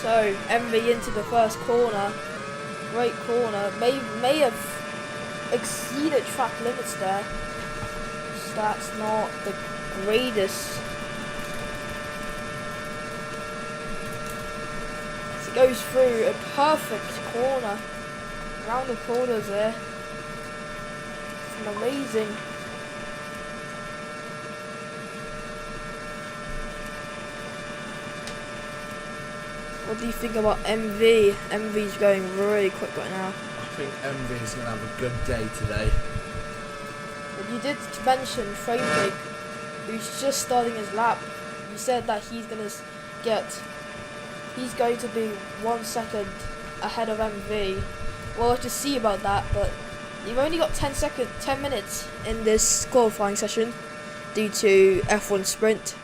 So MV into the first corner. Great corner. May have exceeded track limits there. So that's not the greatest. As it goes through a perfect corner. Around the corners there. It's amazing. What do you think about MV? MV's going really quick right now. I think MV is going to have a good day today. But you did mention Freypig, who's just starting his lap. You said that he's going to be 1 second ahead of MV. We'll have to see about that, but you've only got 10 minutes in this qualifying session due to F1 sprint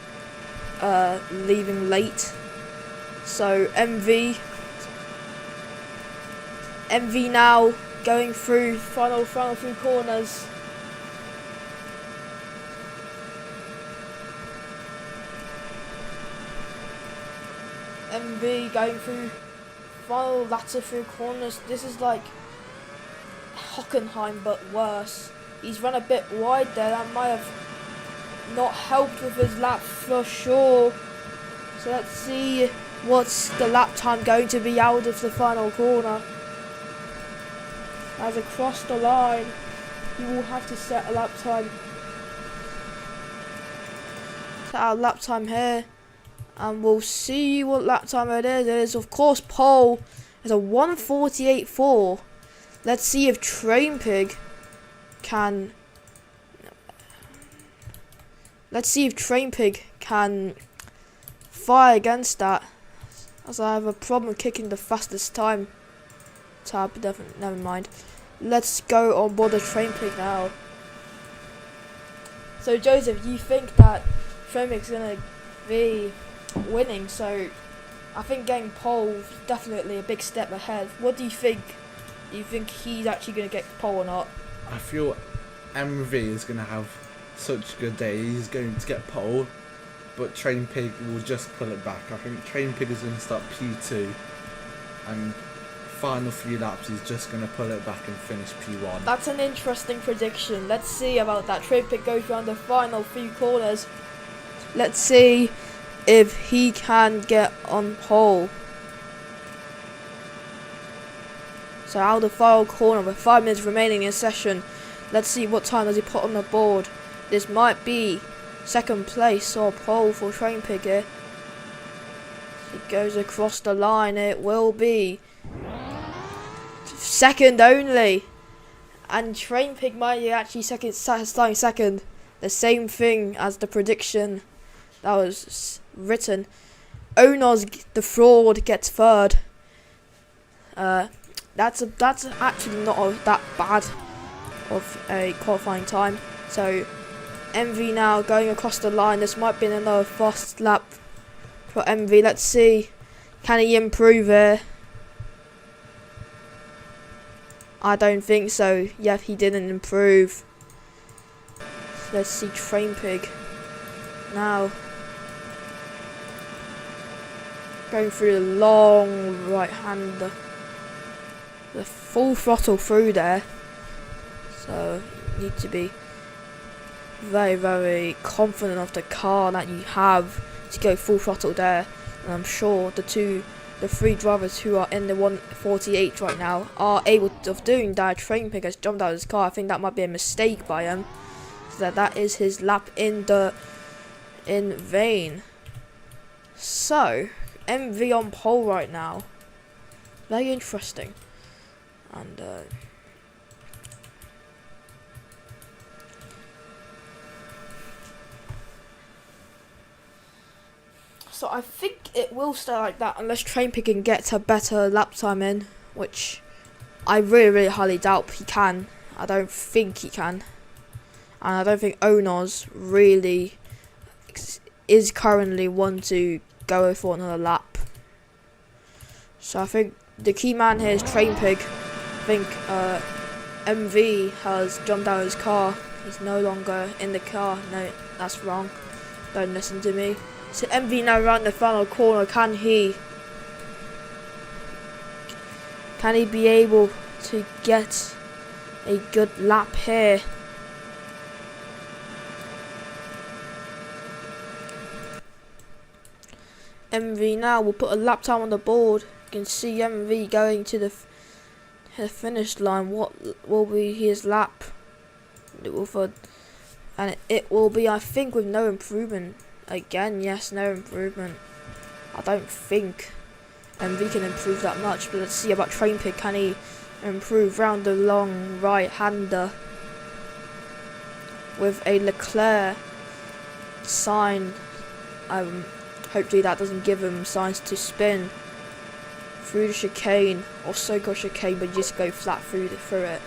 leaving late. So MV now going through final few corners. MV going through final latter few corners. This is like Hockenheim but worse. He's run a bit wide there. That might have not helped with his lap for sure. So let's see what's the lap time going to be out of the final corner. As across the line, he will have to set a lap time. Set our lap time here, and we'll see what lap time it is. It is of course pole. It's a 1:48.4. Let's see if Trainpig can. Let's see if Trainpig can fire against that. As I have a problem kicking the fastest time tab. Definitely, never mind. Let's go on board the Trainpig now. So Joseph, you think that Trainpig's gonna be winning? So I think getting pole is definitely a big step ahead. What do you think? Do you think he's actually gonna get pole or not? I feel MV is going to have such a good day. He's going to get pole, but Trainpig will just pull it back. I think Trainpig is going to start P2, and final few laps he's just going to pull it back and finish P1. That's an interesting prediction. Let's see about that. Trainpig goes around the final few corners. Let's see if he can get on pole. So out of the final corner with 5 minutes remaining in session. Let's see what time does he put on the board. This might be second place or pole for Trainpig here. He goes across the line. It will be second only, and Trainpig might be actually starting second. The same thing as the prediction that was written. Onos the fraud gets third. That's actually not that bad of a qualifying time. So MV now going across the line. This might be another fast lap for MV. Let's see, can he improve here? I don't think so. Yeah, he didn't improve. Let's see Trainpig now going through the long right hander. The full throttle through there. So you need to be very, very confident of the car that you have to go full throttle there. And I'm sure the three drivers who are in the 1:48 right now are able of doing that. Trainpig has jumped out of his car. I think that might be a mistake by him. So that is his lap in vain. So MV on pole right now. Very interesting. And so I think it will stay like that unless Trainpig can get a better lap time in, which I really, really highly doubt he can. I don't think he can. And I don't think Onos really is currently one to go for another lap. So I think the key man here is Trainpig. I think MV has jumped out of his car. He's no longer in the car. No, that's wrong. Don't listen to me. So MV now around the final corner. Can he Can he be able to get a good lap here? MV now will put a lap time on the board. You can see MV going to the finish line. What will be his lap? It will be, I think, with no improvement. Again, yes, no improvement. I don't think MV can improve that much, but let's see about Train Pig. Can he improve round the long right-hander with a Leclerc sign? Hopefully that doesn't give him signs to spin through the chicane or so-called chicane, but just go flat through it.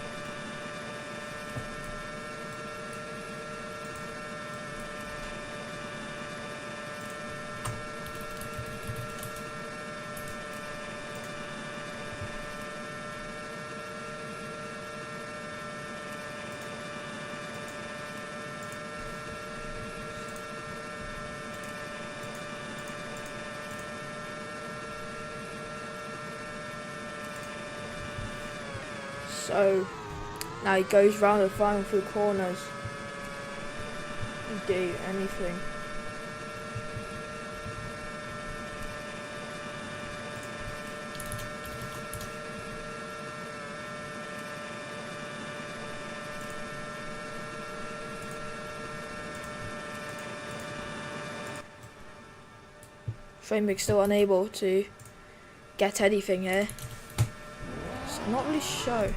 So now he goes round the final 3 corners. Do anything. Train Pig still unable to get anything here. So I'm not really sure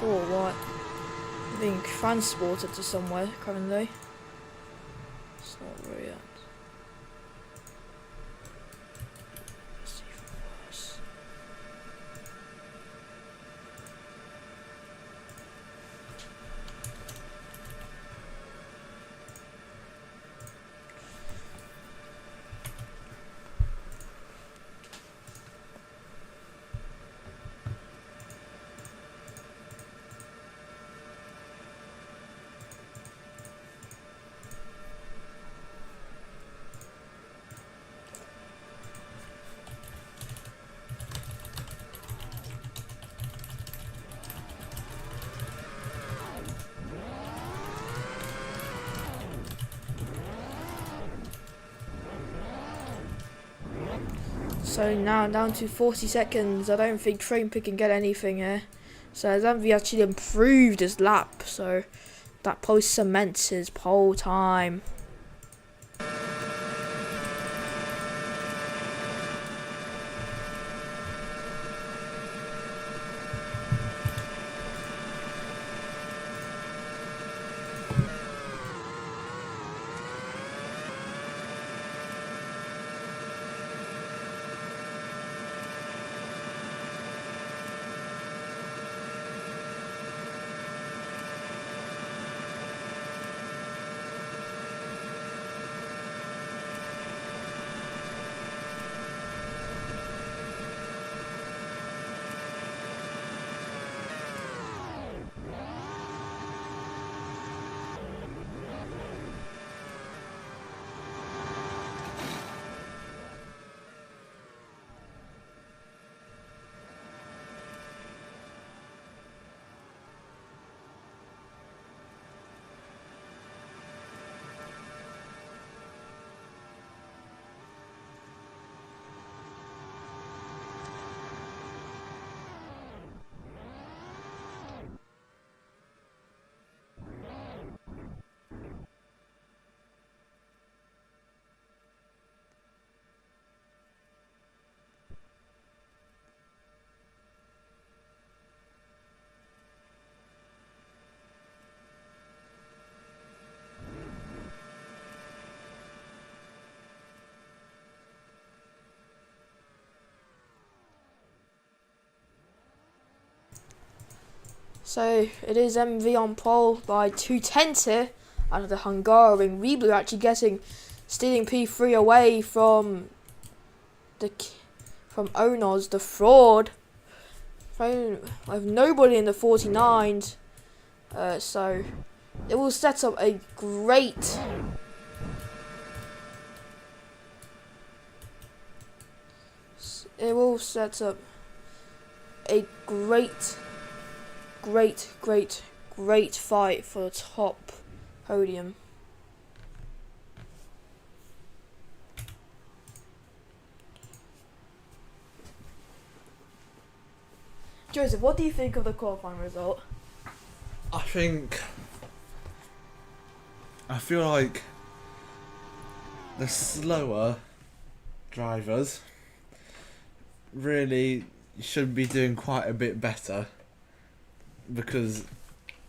why I'm being transported to somewhere currently. It's not really that. Let's see if it works. So now down to 40 seconds. I don't think Train Pig can get anything here. So Zamvi actually improved his lap. So that probably cements his pole time. So it is MV on pole by 2/10 here out of the Hungarian. Weeblu actually stealing P3 away from Onoz, the fraud. I have nobody in the 49s. So it will set up a great a great fight for the top podium. Joseph, what do you think of the qualifying result? I feel like the slower drivers really should be doing quite a bit better, because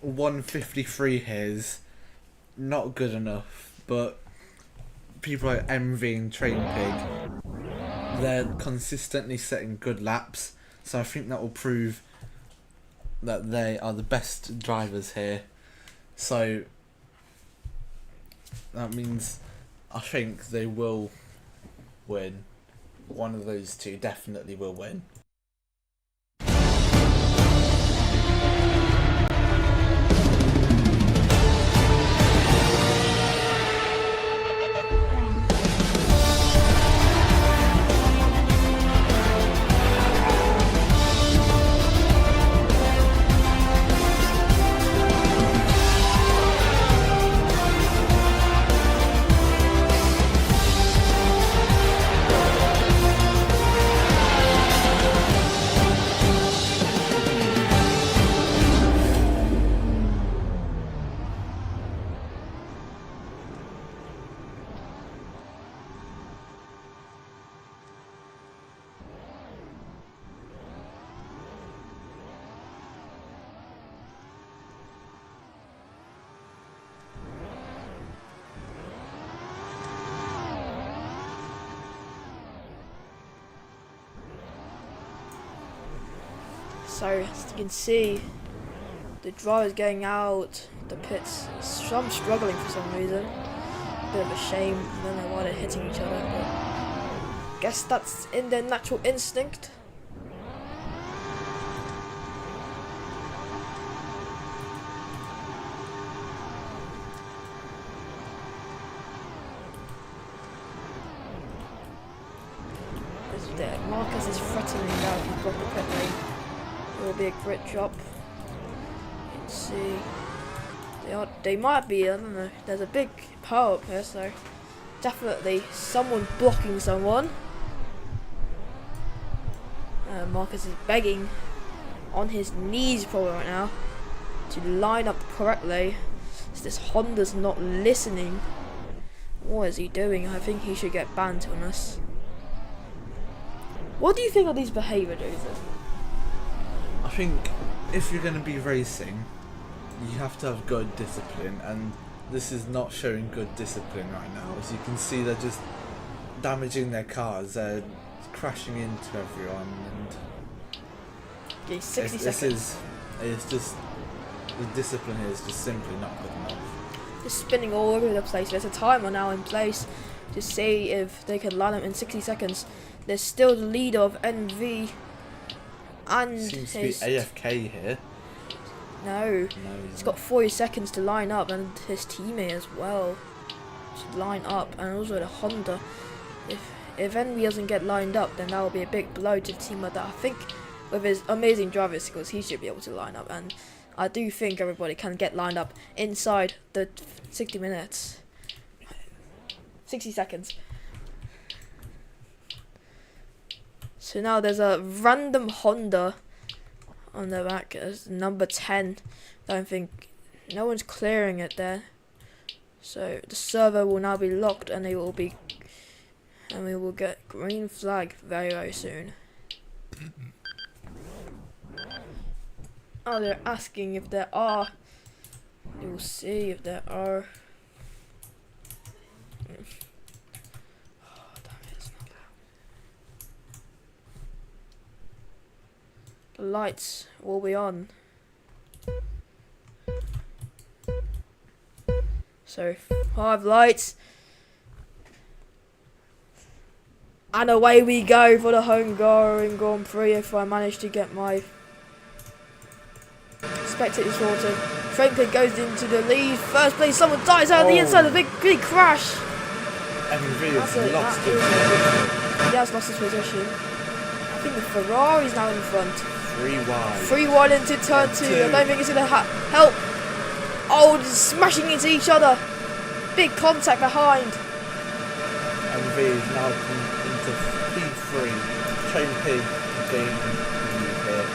153 here is not good enough, but people like MV and Train Pig, they're consistently setting good laps, so I think that will prove that they are the best drivers here. So that means I think they will win. One of those two definitely will win. So, as you can see, the driver's going out the pits. Some struggling for some reason. Bit of a shame. I don't know why they're hitting each other, but guess that's in their natural instinct. Marcus is threatening now if he's got the pit lane. It will be a grit drop. Let's see. They might be, I don't know. There's a big pile up here, so definitely someone blocking someone. Marcus is begging on his knees probably right now to line up correctly. So this Honda's not listening. What is he doing? I think he should get banned on us. What do you think of these behaviour, Joseph? I think if you're going to be racing, you have to have good discipline, and this is not showing good discipline right now. As you can see, they're just damaging their cars, they're crashing into everyone, and okay, 60 seconds. It's just, the discipline here is just simply not good enough. Just spinning all over the place. There's a timer now in place to see if they can line up in 60 seconds. There's still the leader of NV and seems to be AFK here. No, he's got 40 seconds to line up, and his teammate as well should line up, and also the Honda. If NV doesn't get lined up, then that will be a big blow to the team like that. I think with his amazing driver skills, he should be able to line up, and I do think everybody can get lined up inside the 60 minutes. 60 seconds. So now there's a random Honda on the back as number 10. I don't think no one's clearing it there. So the server will now be locked, and we will get green flag very soon. Oh, they're asking if there are. We will see if there are. Lights will be on. So 5 lights, and away we go for the Hungarian Grand Prix. If I manage to get my spectators sorted, Franklin goes into the lead. First place, someone dies out of the inside. A big crash. MV has lost his position. He has lost his position. I think the Ferrari's now in front. 3 wide. 3 wide into turn 2. I don't think it's going to help. Oh, just smashing into each other. Big contact behind. MV is now come into P3. Train Pig gaining the lead here.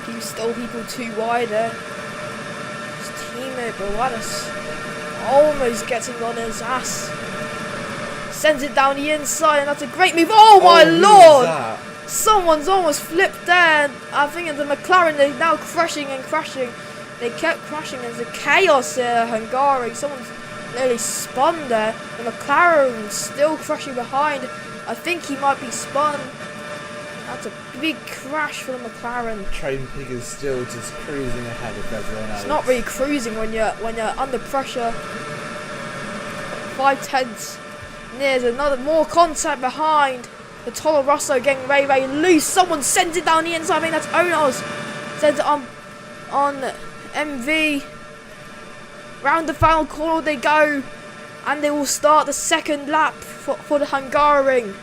He stole people too wide there. His teammate Boadas almost gets him on his ass. Sends it down the inside, and that's a great move. Oh my lord! Someone's almost flipped there. I think it's the McLaren. They're now crashing and crashing. They kept crashing. There's a chaos here, Hungary. Someone's nearly spun there. The McLaren's still crashing behind. I think he might be spun. That's a big crash for the McLaren. Train Pig is still just cruising ahead of everyone else. It's not really cruising when you're under pressure. 5/10. There's another more contact behind. The Toro Rosso getting very loose. Someone sends it down the inside. I mean, that's Onos. Sends it on MV. Round the final corner they go, and they will start the second lap for the Hungary.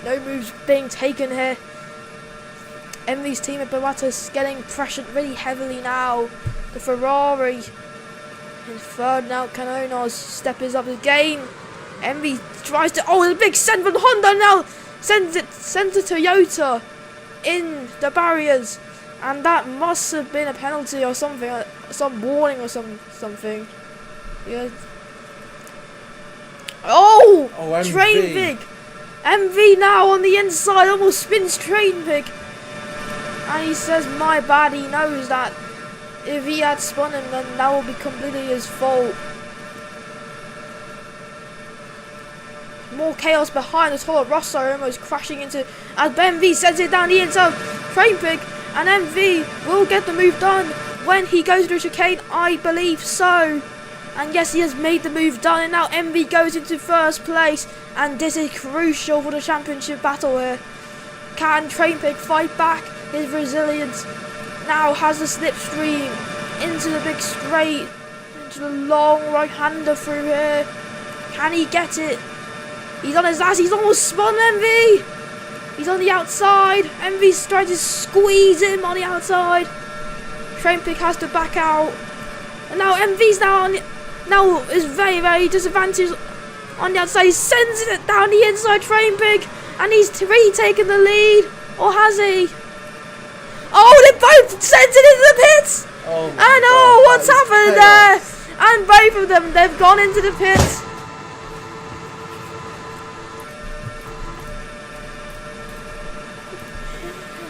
No moves being taken here. MV's team at Boatas getting pressured really heavily now. The Ferrari in third now. Can Onos step his up his game? MV tries to. Oh, the big send from Honda now. Sends to Toyota in the barriers, and that must have been a penalty or something, some warning or something. Yeah. Oh, Train Pig. MV now on the inside, almost spins Train Pig. And he says, my bad. He knows that if he had spun him, then that will be completely his fault. More chaos behind the Toro Rosso, almost crashing into, as MV sends it down the inside of Train Pig. And MV will get the move done when he goes to the chicane, I believe so. And yes, he has made the move done, and now MV goes into first place. And this is crucial for the championship battle here. Can Train Pig fight back? His resilience now has the slipstream into the big straight, into the long right-hander through here. Can he get it? He's on his ass. He's almost spun MV. He's on the outside. MV's trying to squeeze him on the outside. Train Pig has to back out. And now MV's now is very disadvantaged on the outside. He sends it down the inside, Train Pig, and he's retaken the lead. Or has he? Oh, they both sent it into the pits! Oh my and God, what's happened there? And both of them, they've gone into the pits.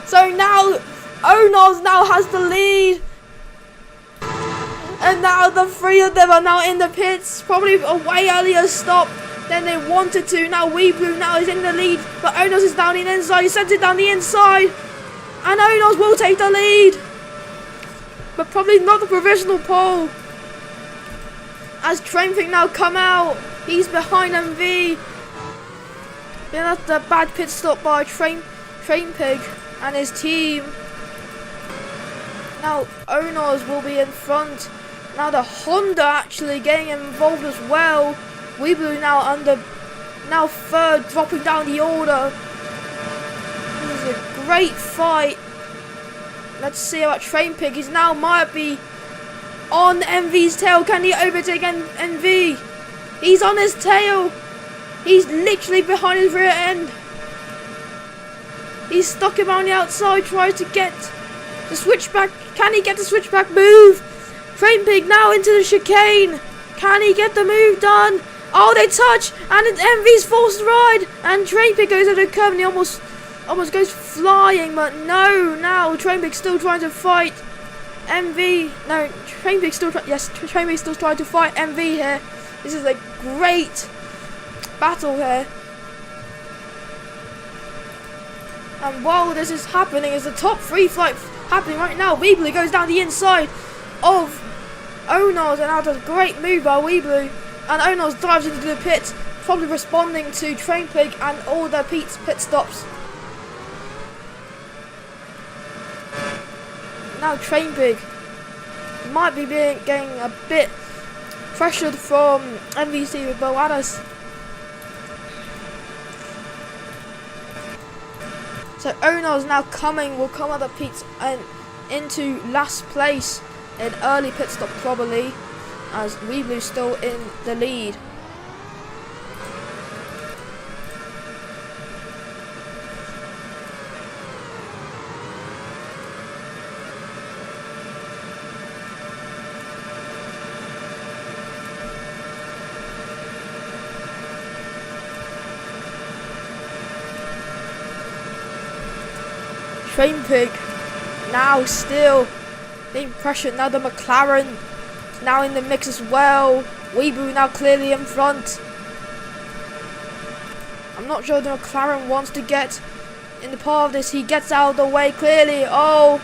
So now, Onos now has the lead. And now the three of them are now in the pits. Probably a way earlier stop than they wanted to. Now Weeblue now is in the lead. But Onos is down the inside. He sends it down the inside. And Onos will take the lead. But probably not the provisional pole. As Train Pig now come out. He's behind MV. Yeah, that's the bad pit stop by Train Pig and his team. Now Onos will be in front. Now the Honda actually getting involved as well. Weeblue now third, dropping down the order. This is a great fight. Let's see about Train Pig. He's now might be on MV's tail. Can he overtake MV? He's on his tail. He's literally behind his rear end. He's stuck him on the outside, tries to get the switchback. Can he get the switchback move? Train Pig now into the chicane. Can he get the move done? Oh, they touch, and it's MV's forced ride. And Train Pig goes at the curve, and he almost goes flying. But no, now Train Pig's still trying to fight MV. No, Train Pig's still Train Pig's still trying to fight MV here. This is a great battle here. And while this is happening, is the top three fight happening right now. Weeblue goes down the inside of Onos, and that was a great move by Weeblue. And Onos dives into the pit, probably responding to Train Pig and all the pit stops. Now Train Pig might be getting a bit pressured from MVC with Boadas. So Onar's now will come out of pits and into last place in early pit stop probably, as Weeblue's still in the lead. Train Pig now still being pressured. Now the McLaren is now in the mix as well. Weeblue now clearly in front. I'm not sure the McLaren wants to get in the part of this. He gets out of the way clearly. Oh!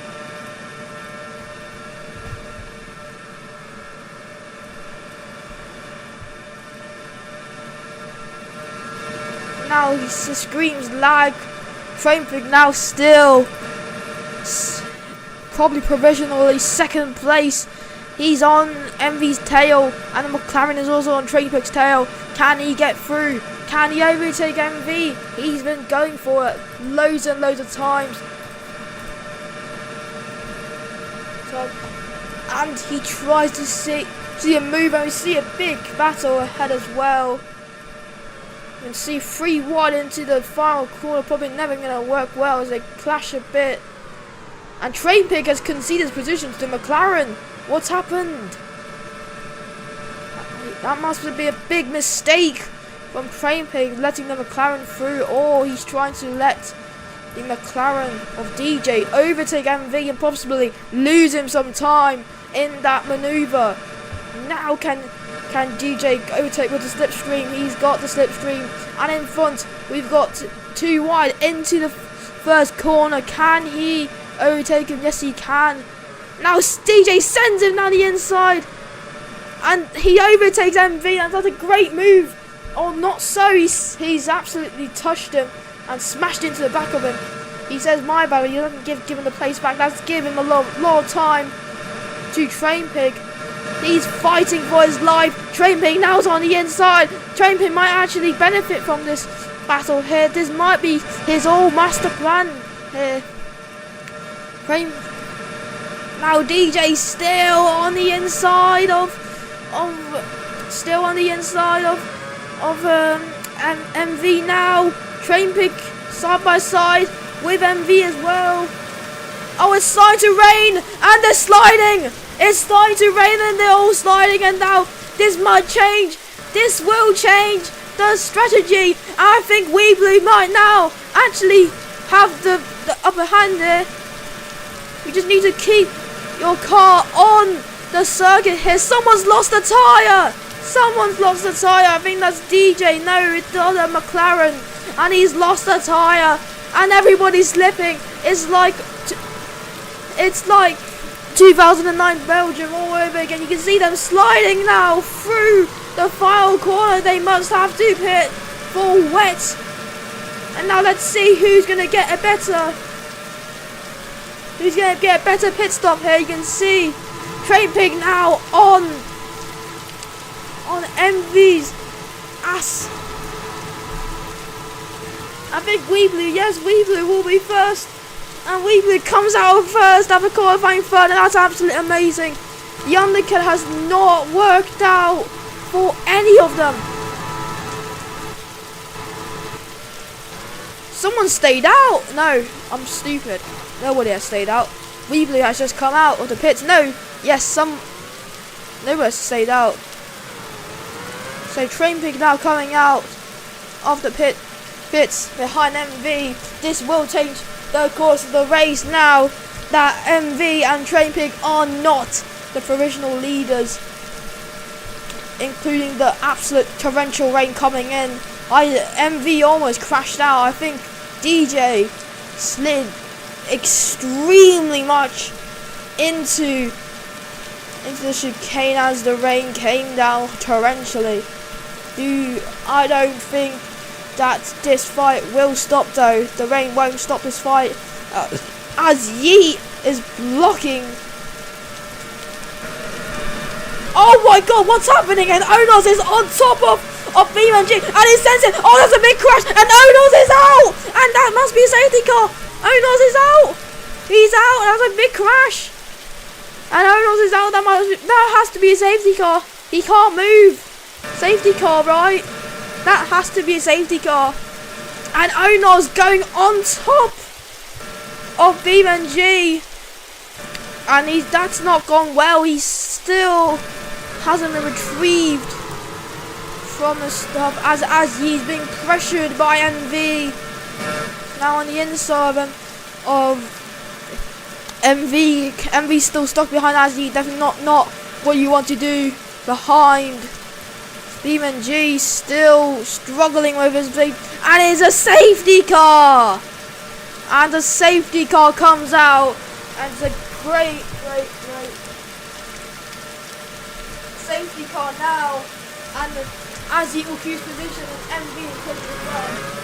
Now he screams lag. Train Pig now still probably provisionally second place. He's on MV's tail and the McLaren is also on Train Pig's tail. Can he get through? Can he overtake MV? He's been going for it loads and loads of times. And he tries to see a move, and we see a big battle ahead as well. You can see 3 wide into the final corner, probably never going to work well as they clash a bit. And Train Pig has conceded his position to McLaren. What's happened? That must be a big mistake from Train Pig, letting the McLaren through, or he's trying to let the McLaren of DJ overtake MV and possibly lose him some time in that maneuver. Now can DJ overtake with the slipstream? He's got the slipstream, and in front we've got 2 wide into the first corner. Can he overtake him? Yes, he can. Now DJ sends him down the inside, and he overtakes MV, and that's a great move. Oh, not so. He's absolutely touched him and smashed into the back of him. He says, my bad, he doesn't give him the place back. Let's give him a lot of time to Train Pig. He's fighting for his life. Train Pig now's on the inside. Train Pig might actually benefit from this battle here. This might be his whole master plan here. Now DJ still on the inside of MV now. Train Pig side by side with MV as well. Oh, it's starting to rain and they're sliding. It's starting to rain and they're all sliding, and now this might change. This will change the strategy. I think Weeblue might now actually have the upper hand there. You just need to keep your car on the circuit here. Someone's lost a tyre. Someone's lost a tyre. I think that's DJ. No, it's the other McLaren. And he's lost a tyre. And everybody's slipping. It's like 2009 Belgium all over again. You can see them sliding now through the final corner. They must have to pit for wet. And now let's see who's going to get a better pit stop here. You can see Train Pig now on MV's ass. I think Weeblue will be first. And Weeblue comes out first after qualifying third, and that's absolutely amazing. The undercut has not worked out for any of them. Someone stayed out. No, I'm stupid. Nobody has stayed out. Weeblue has just come out of the pits. No, yes, nobody has stayed out. So Train Pig now coming out of the pits behind MV. This will change the course of the race now that MV and Train Pig are not the provisional leaders, including the absolute torrential rain coming in. MV almost crashed out. I think DJ slid extremely much into the chicane as the rain came down torrentially. I don't think that this fight will stop though. The rain won't stop this fight. As Yeet is blocking. Oh my god, what's happening? And Onos is on top of BMG and he's sensing. Oh, there's a big crash and Onos is out! And that must be a safety car. Onos is out. He's out. That's a big crash. And Onos is out. That has to be a safety car. He can't move. Safety car, right? That has to be a safety car. And Onos going on top of BMG. And that's not gone well. He still hasn't been retrieved from the stuff as he's being pressured by MV. Now on the inside of MV's still stuck behind Azzy. Definitely not what you want to do behind. BMG still struggling with his big, and it's a safety car. And the safety car comes out, and it's a great safety car now, and Azzy will choose position and MV will take it as well.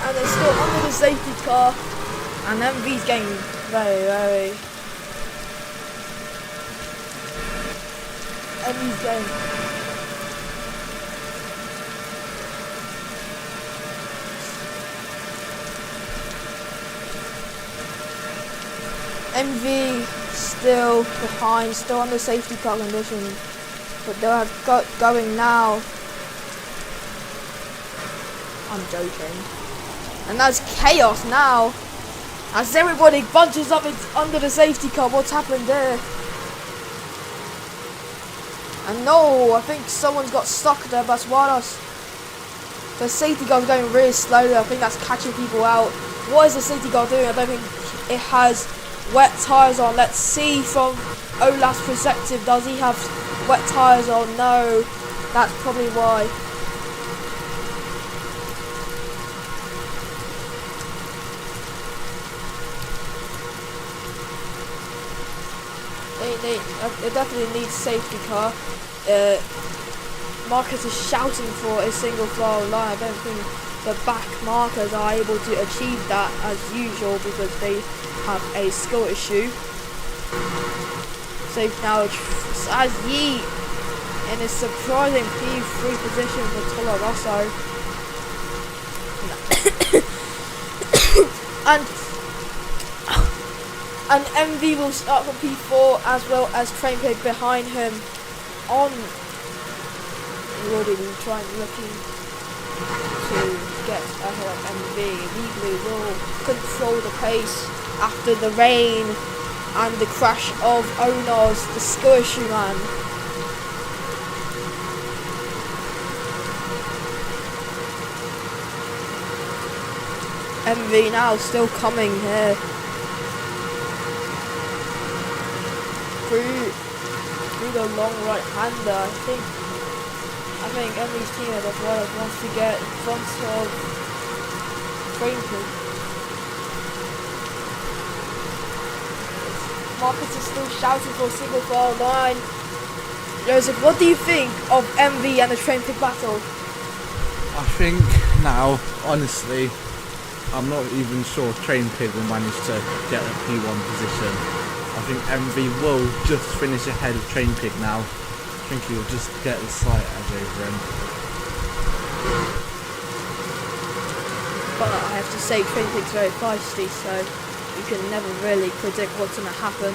And they're still under the safety car, and MV's getting very MV's getting MV still behind, still under safety car conditions, but they're going now. I'm joking. And that's chaos now, as everybody bunches up under the safety car. What's happened there? And no, I think someone's got stuck there, but the safety car's going really slowly. I think that's catching people out. What is the safety car doing? I don't think it has wet tyres on. Let's see from Olaf's perspective, does he have wet tyres on? No, that's probably why. It definitely needs safety car. Marcus is shouting for a single file line. I don't think the back markers are able to achieve that as usual because they have a skill issue. So now as Yi in a surprising P3 position for Toloroso. And MV will start from P4 as well as Train Pig behind him on. He will be looking to get ahead of MV. Weebly will control the pace after the rain and the crash of Onos, the skill issue man. MV now still coming here. Through the long right hander, I think MV's teammate as well wants to get in front of Train Pig. Marcus is still shouting for a single file line. Joseph, what do you think of MV and the train pig battle? I think now, honestly, I'm not even sure Train Pig will manage to get a P1 position. I think MV will just finish ahead of Train Pig now. I think he'll just get the slight edge over him. But I have to say, Train Pig's very feisty, so you can never really predict what's going to happen.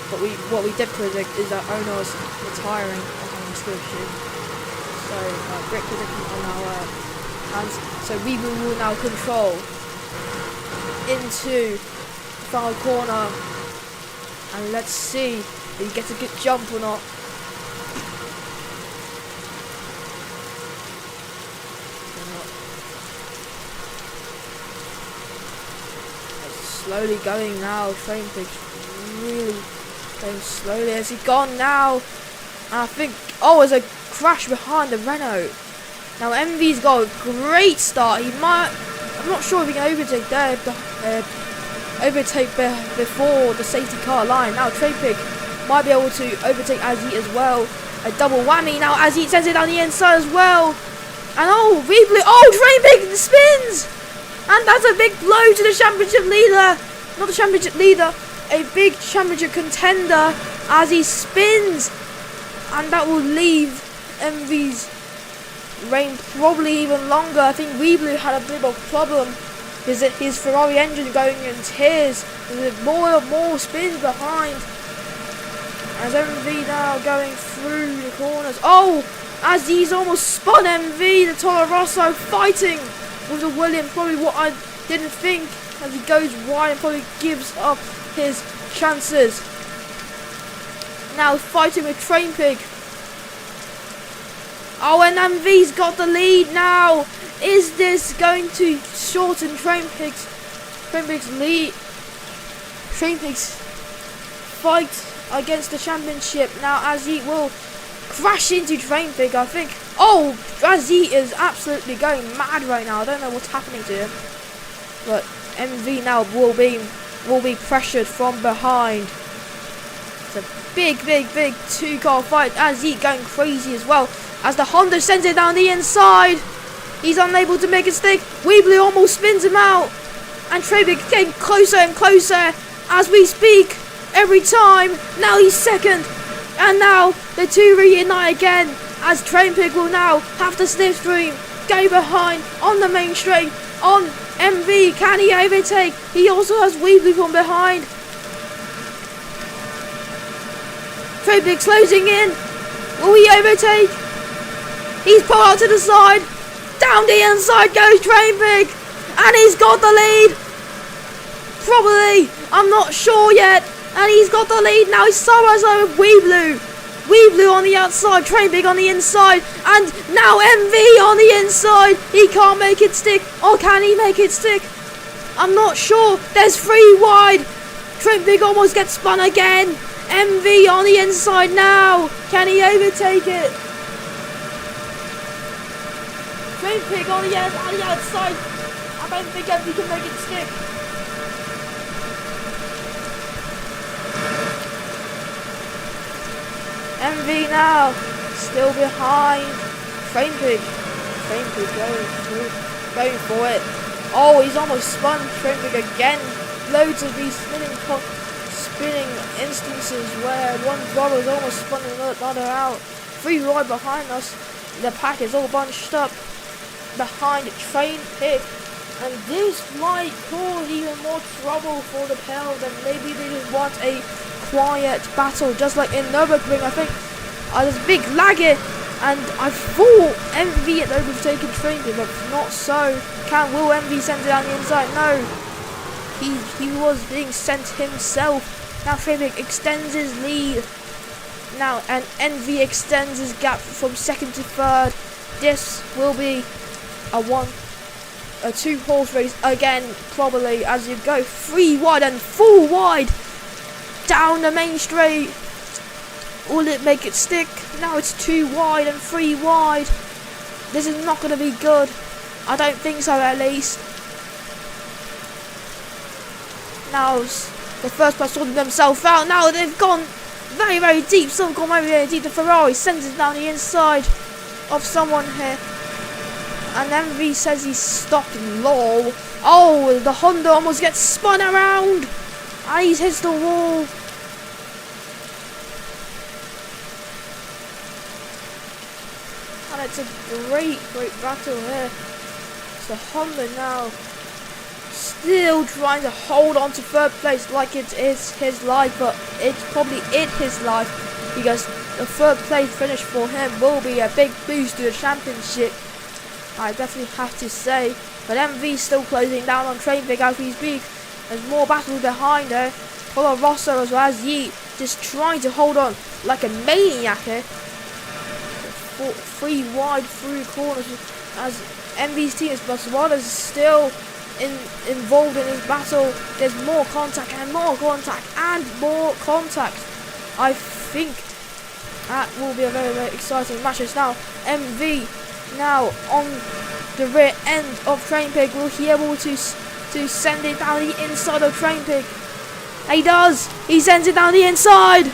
But what we did predict is that Ono is retiring on the skill shoot. So, great prediction on our hands. So we will now control into the final corner. And let's see if he gets a good jump or not. Slowly going now, Train Pig really going slowly. Has he gone now? And I think, there's a crash behind the Renault. Now MV's got a great start. He might, I'm not sure if he can overtake there, before the safety car line. Now Train Pig might be able to overtake Azit as well. A double whammy. Now Azit sends it down the inside as well. And Train Pig spins! And that's a big blow to the championship leader. Not the championship leader, a big championship contender as he spins. And that will leave MV's reign probably even longer. I think Weeblue had a bit of a problem. His Ferrari engine going in tears. There's more spins behind. As MV now going through the corners. As he's almost spun MV, the Toro Rosso fighting with the Williams, probably what I didn't think, as he goes wide and probably gives up his chances. Now fighting with Train Pig. And MV's got the lead now. Is this going to shorten Train Pig's lead? Train Pig's fight against the championship now, as he will crash into Train Pig, I think. Azit is absolutely going mad right now. I don't know what's happening to him. But MV now will be pressured from behind. It's a big two-car fight. Azit going crazy as well. As the Honda sends it down the inside. He's unable to make it stick. Weeblue almost spins him out. And Train Pig getting closer and closer as we speak. Every time. Now he's second. And now the two reunite again, as Train Pig will now have to slipstream, go behind on the main straight on MV. Can he overtake? He also has Weeblue from behind. Train Pig closing in. Will he overtake? He's pulled out to the side. Down the inside goes Train Pig. And he's got the lead. Probably. I'm not sure yet. And he's got the lead now. He's side by side with Weeblue. Weeblue on the outside, Train Pig on the inside, and now MV on the inside. He can't make it stick, or can he make it stick? I'm not sure. There's 3 wide. Train Pig almost gets spun again. MV on the inside now. Can he overtake it? Train Pig on the outside. I don't think MV can make it stick. MV now, still behind Train Pig. Train Pig going for it. He's almost spun Train Pig again. Loads of these spinning instances where one driver is almost spun another out. 3 wide behind us. The pack is all bunched up behind Train Pig. And this might cause even more trouble for the pair of them. Maybe they just want a quiet battle, just like in Nürburgring. I think there's a big lag here, and I thought MV had overtaken Train Pig, but not so. Will MV send it down the inside? No, he was being sent himself. Now Train Pig extends his lead now, and MV extends his gap from second to third. This will be a 2-horse race again, probably, as you go 3 wide and 4 wide down the main straight. Will it make it stick? Now it's 2 wide and 3 wide. This is not going to be good. I don't think so, at least. Now the first place sorted themselves out. Now they've gone very, very deep. Some gone very, very deep. The Ferrari sends it down the inside of someone here. And MV says he's stopped. Lol. Oh, the Honda almost gets spun around. And he hits the wall. And it's a great, great battle here. It's the Honda now still trying to hold on to third place like it is his life, but it's probably his life, because the third place finish for him will be a big boost to the championship, I definitely have to say. But MV's still closing down on Trainpig as we speak. There's more battles behind her. Polo Rosso as well as Yeet just trying to hold on like a maniac here. Three wide through corners as MV's team is, but Swada's still involved in this battle. There's more contact and more contact and more contact. I think that will be a very, very exciting match. It's now MV now on the rear end of Trainpig. Will he able to send it down the inside of Trainpig? He does. He sends it down the inside,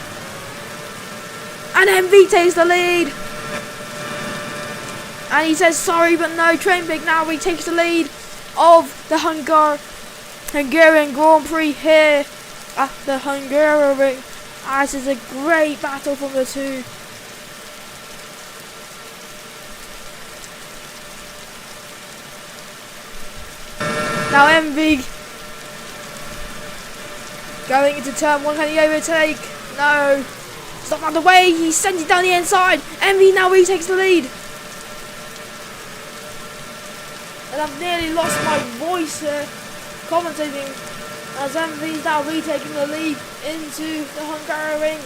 and MV takes the lead. And he says sorry, but no. Trainpig now retakes the lead of the Hungarian Grand Prix here at the Hungary. This is a great battle from the two. Now MV going into turn one. Can he overtake? No. Stop out the way. He sends it down the inside. MV now retakes the lead. And I've nearly lost my voice here commentating as MV's now retaking the lead into the Hungary ring.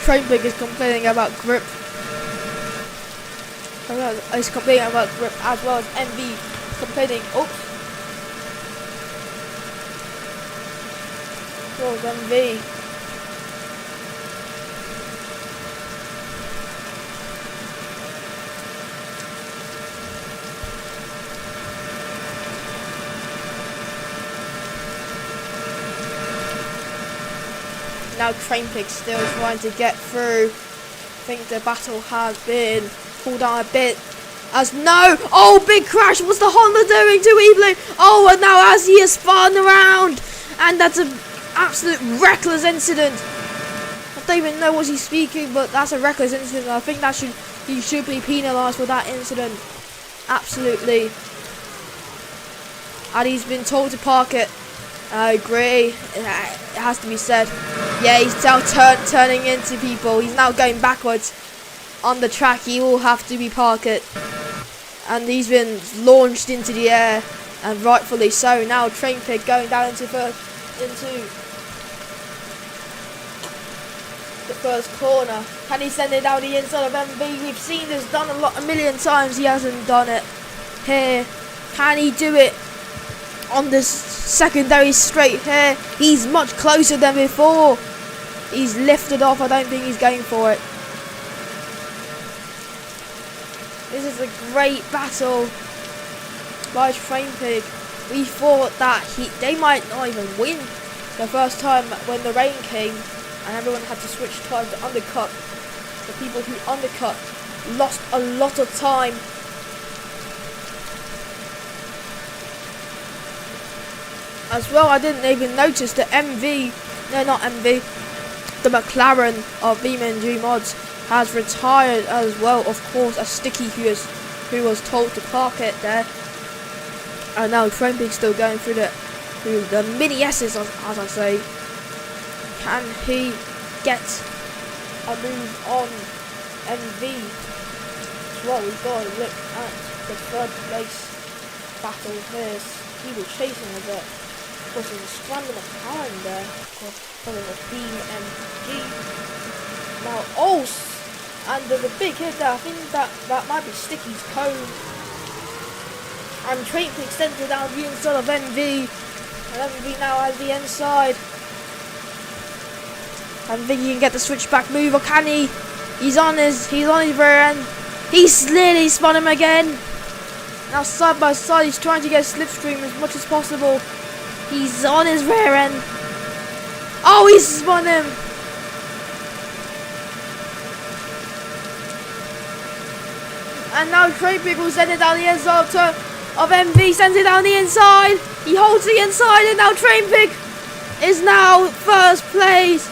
Trainpig is complaining about grip. He's complaining about grip as well as MV complaining. Oops. Oh, MV. Now Trainpig still trying to get through. I think the battle has been pulled down a bit. As no! Oh, big crash! What's the Honda doing to Evelyn? Oh, and now as he is spun around, and that's an absolute reckless incident. I don't even know what he's speaking, but that's a reckless incident. I think that he should be penalised for that incident. Absolutely. And he's been told to park it. I agree. It has to be said. Yeah, he's now turning into people. He's now going backwards on the track. He will have to be parked. And he's been launched into the air, and rightfully so. Now Trainpig going down into the first corner. Can he send it down the inside of MV? We've seen this done a million times. He hasn't done it here. Can he do it on this secondary straight here? He's much closer than before. He's lifted off. I don't think he's going for it. This is a great battle by Trainpig. We thought that they might not even win the first time when the rain came and everyone had to switch time to undercut. The people who undercut lost a lot of time. As well, I didn't even notice that the McLaren of BeamNG Mods has retired as well. Of course, as Sticky who was told to park it there. And now Trainpig's still going through the mini S's, as I say. Can he get a move on MV? Well, we've got to look at the third place battle here. He was chasing a bit. Of course, he was scrambling a time there. Of course, following a BeamNG. Now, and there's a big hit there. I think that might be Sticky's code. And Trainpig sends it down the inside of MV. And MV now has the inside. I think he can get the switchback move, or can he? He's on his rear end. He's nearly spun him again. Now side by side, he's trying to get slipstream as much as possible. He's on his rear end. Oh, he's spun him. And now Trainpig will send it down the inside of MV, sends it down the inside. He holds the inside, and now Trainpig is now first place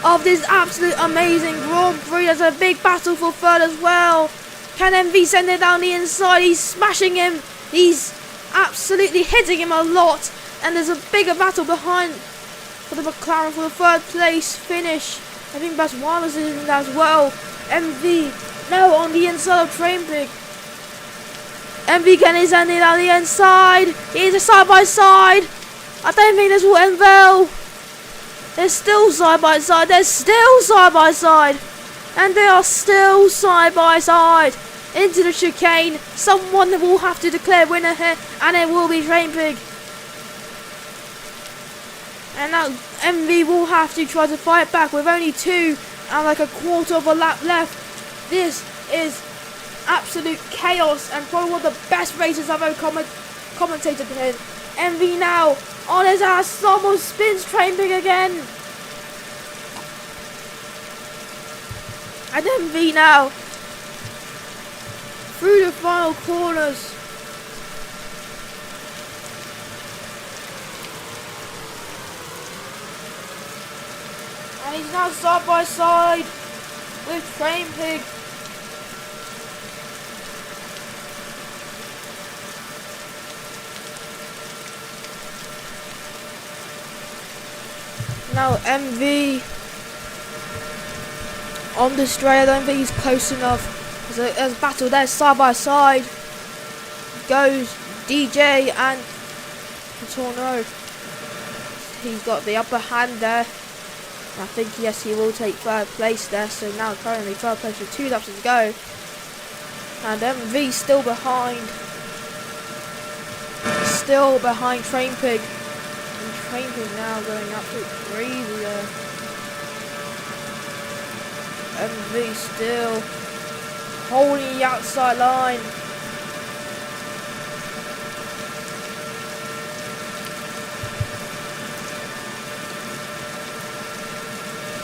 of this absolute amazing Grand Prix. There's a big battle for third as well. Can MV send it down the inside? He's smashing him. He's absolutely hitting him a lot. And there's a bigger battle behind for the McLaren for the third place finish. I think Botswana's in that as well. MV now on the inside of Trainpig. MV can send it down the inside. Here's a side by side. I don't think this will end well. They're still side by side. They're still side by side. And they are still side by side. Into the chicane. Someone will have to declare winner here. And it will be Trainpig. And now MV will have to try to fight back with only 2 and like a quarter of a lap left. This is absolute chaos and probably one of the best races I've ever commentated here. MV now on his ass, almost spins Trainpig again. And MV now through the final corners. And he's now side by side with Trainpig. Now MV on the straight. I don't think he's close enough. There's a battle there side by side. Goes DJ and Patorno. He's got the upper hand there. I think yes, he will take third place there. So now currently third place with 2 laps to go. And MV still behind. Still behind Trainpig. Trainpig now going absolutely crazy there. MV still holding the outside line.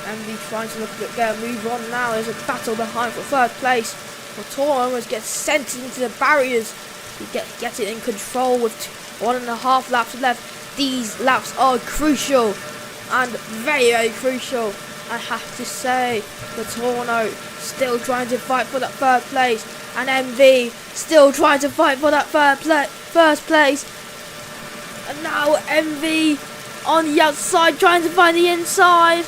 MV trying to get a move on now. There's a battle behind for third place. Motor almost gets sent into the barriers. He gets it in control with 1.5 laps left. These laps are crucial and very, very crucial. I have to say, Patorno still trying to fight for that third place, and MV still trying to fight for that first place. And now MV on the outside trying to find the inside.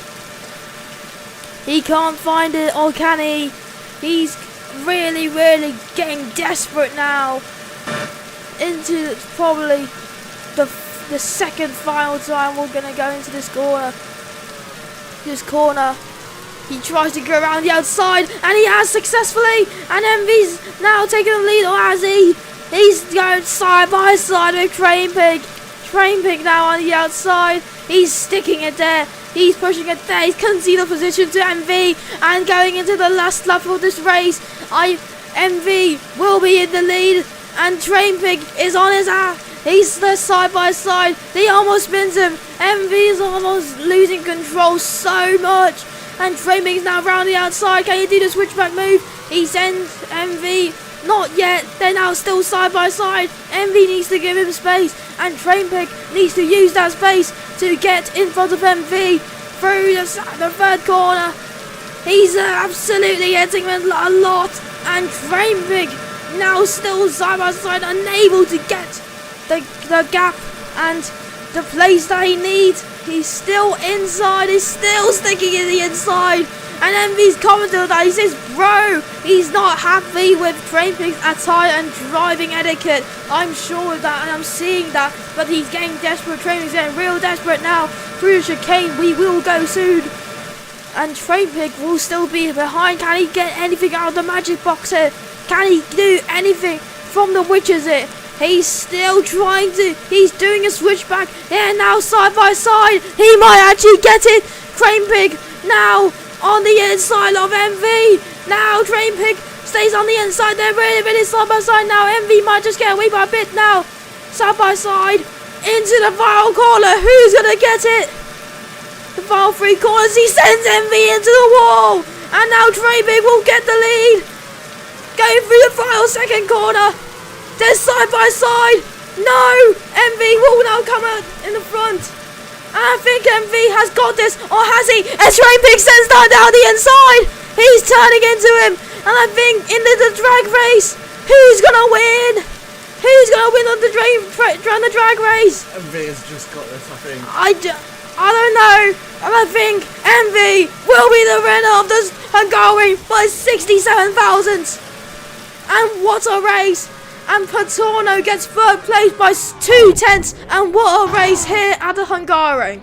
He can't find it, or can he? He's really, really getting desperate now. Into probably the second final time we're gonna go into this corner. He tries to go around the outside, and he has successfully. And MV's now taking the lead, or has he? He's going side by side with Trainpig. Trainpig now on the outside. He's sticking it there. He's pushing it there. He can see the position to MV, and going into the last lap of this race, MV will be in the lead, and Trainpig is on his ass. He's there side by side. He almost spins him. MV is almost losing control so much. And Trainpig is now round the outside. Can he do the switchback move? He sends MV. Not yet. They're now still side by side. MV needs to give him space. And Trainpig needs to use that space to get in front of MV through the third corner. He's absolutely hitting him a lot. And Trainpig now still side by side, unable to get the gap and the place that he needs. He's still inside. He's still sticking in the inside. And MV's commented on that. He says, bro, he's not happy with Trainpig's attire and driving etiquette. I'm sure of that, and I'm seeing that. But he's getting desperate. Trainpig's getting real desperate now. Through the chicane, we will go soon. And Trainpig will still be behind. Can he get anything out of the magic box here? Can he do anything from the witches here? He's still trying to. He's doing a switchback. Yeah, now side by side. He might actually get it. Trainpig Now on the inside of MV. Now Train Pig stays on the inside. They're really side by side now. MV might just get away by a bit now. Side by side into the final corner. Who's gonna get it? The final 3 corners. He sends MV into the wall, and now Train Pig will get the lead. Going through the final 2nd corner. They're side by side. No, MV will now come out in the front. And I think MV has got this, or has he? As Train Pig sends down the inside. He's turning into him, and I think in the drag race, who's gonna win? Who's gonna win on the drag race? MV has just got this, I think. I don't know, and I think MV will be the winner of this Hungary by 67 thousandths. And what a race! And Patorno gets 3rd place by 2 tenths, and what a race here at the Hungary.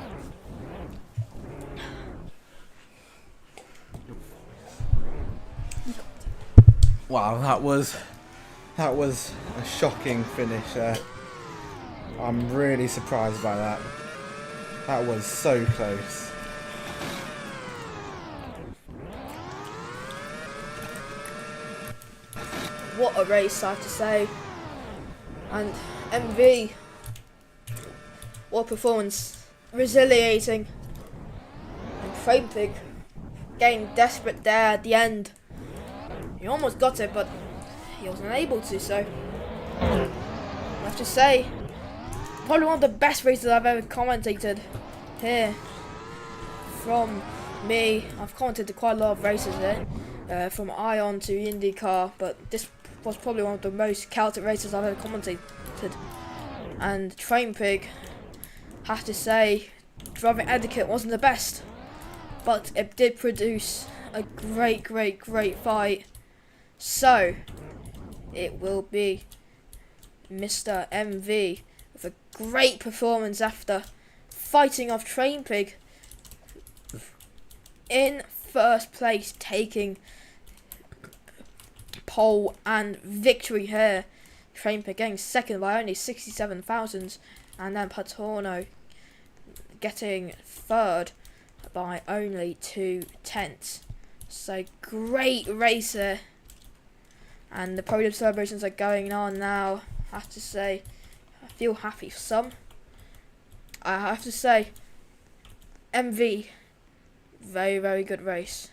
Wow, that was a shocking finish there. I'm really surprised by that. That was so close. What a race, I have to say. And MV, what a performance. Resiliating. And Train Pig getting desperate there at the end. He almost got it, but he wasn't able to, so I have to say, probably one of the best races I've ever commentated here. From me, I've commentated quite a lot of races here, from Ion to IndyCar, but this was probably one of the most chaotic races I've ever commentated. And Train Pig, I have to say, driving etiquette wasn't the best, but it did produce a great fight. So it will be Mr. MV with a great performance after fighting off Train Pig in 1st place, taking pole and victory here. Train Pig getting 2nd by only 67 thousandths, and then Patorno getting 3rd by only 2 tenths. So great race here, and the podium celebrations are going on now. I have to say, I feel happy for some. I have to say, MV, very good race.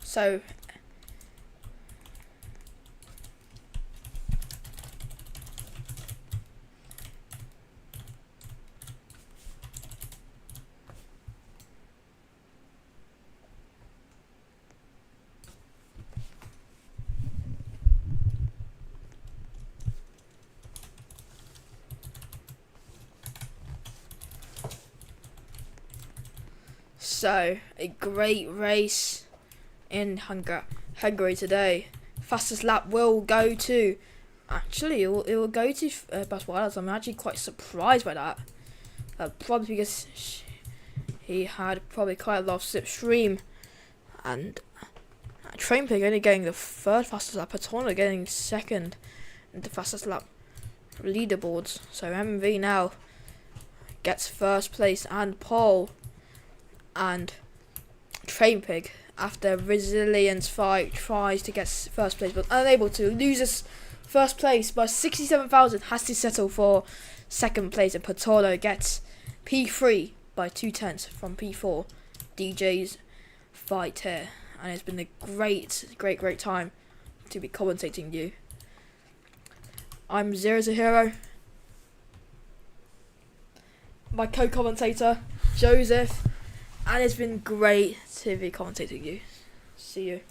So a great race in Hungary today. Fastest lap will go to, actually it will go to Bas Wallace. I'm actually quite surprised by that, probably because he had probably quite a lot of slipstream, and Train Pig only getting the 3rd fastest lap, Patorno getting 2nd in the fastest lap leaderboards. So MV now gets 1st place and pole, and Train Pig, after resilience fight, tries to get 1st place but unable to, loses 1st place by 67 thousand, has to settle for 2nd place, and Patorno gets P3 by 2 tenths from P4. DJ's fight here, and it's been a great time to be commentating you. I'm Zero to Hero, my co-commentator Joseph, and it's been great to be commentating you. See you.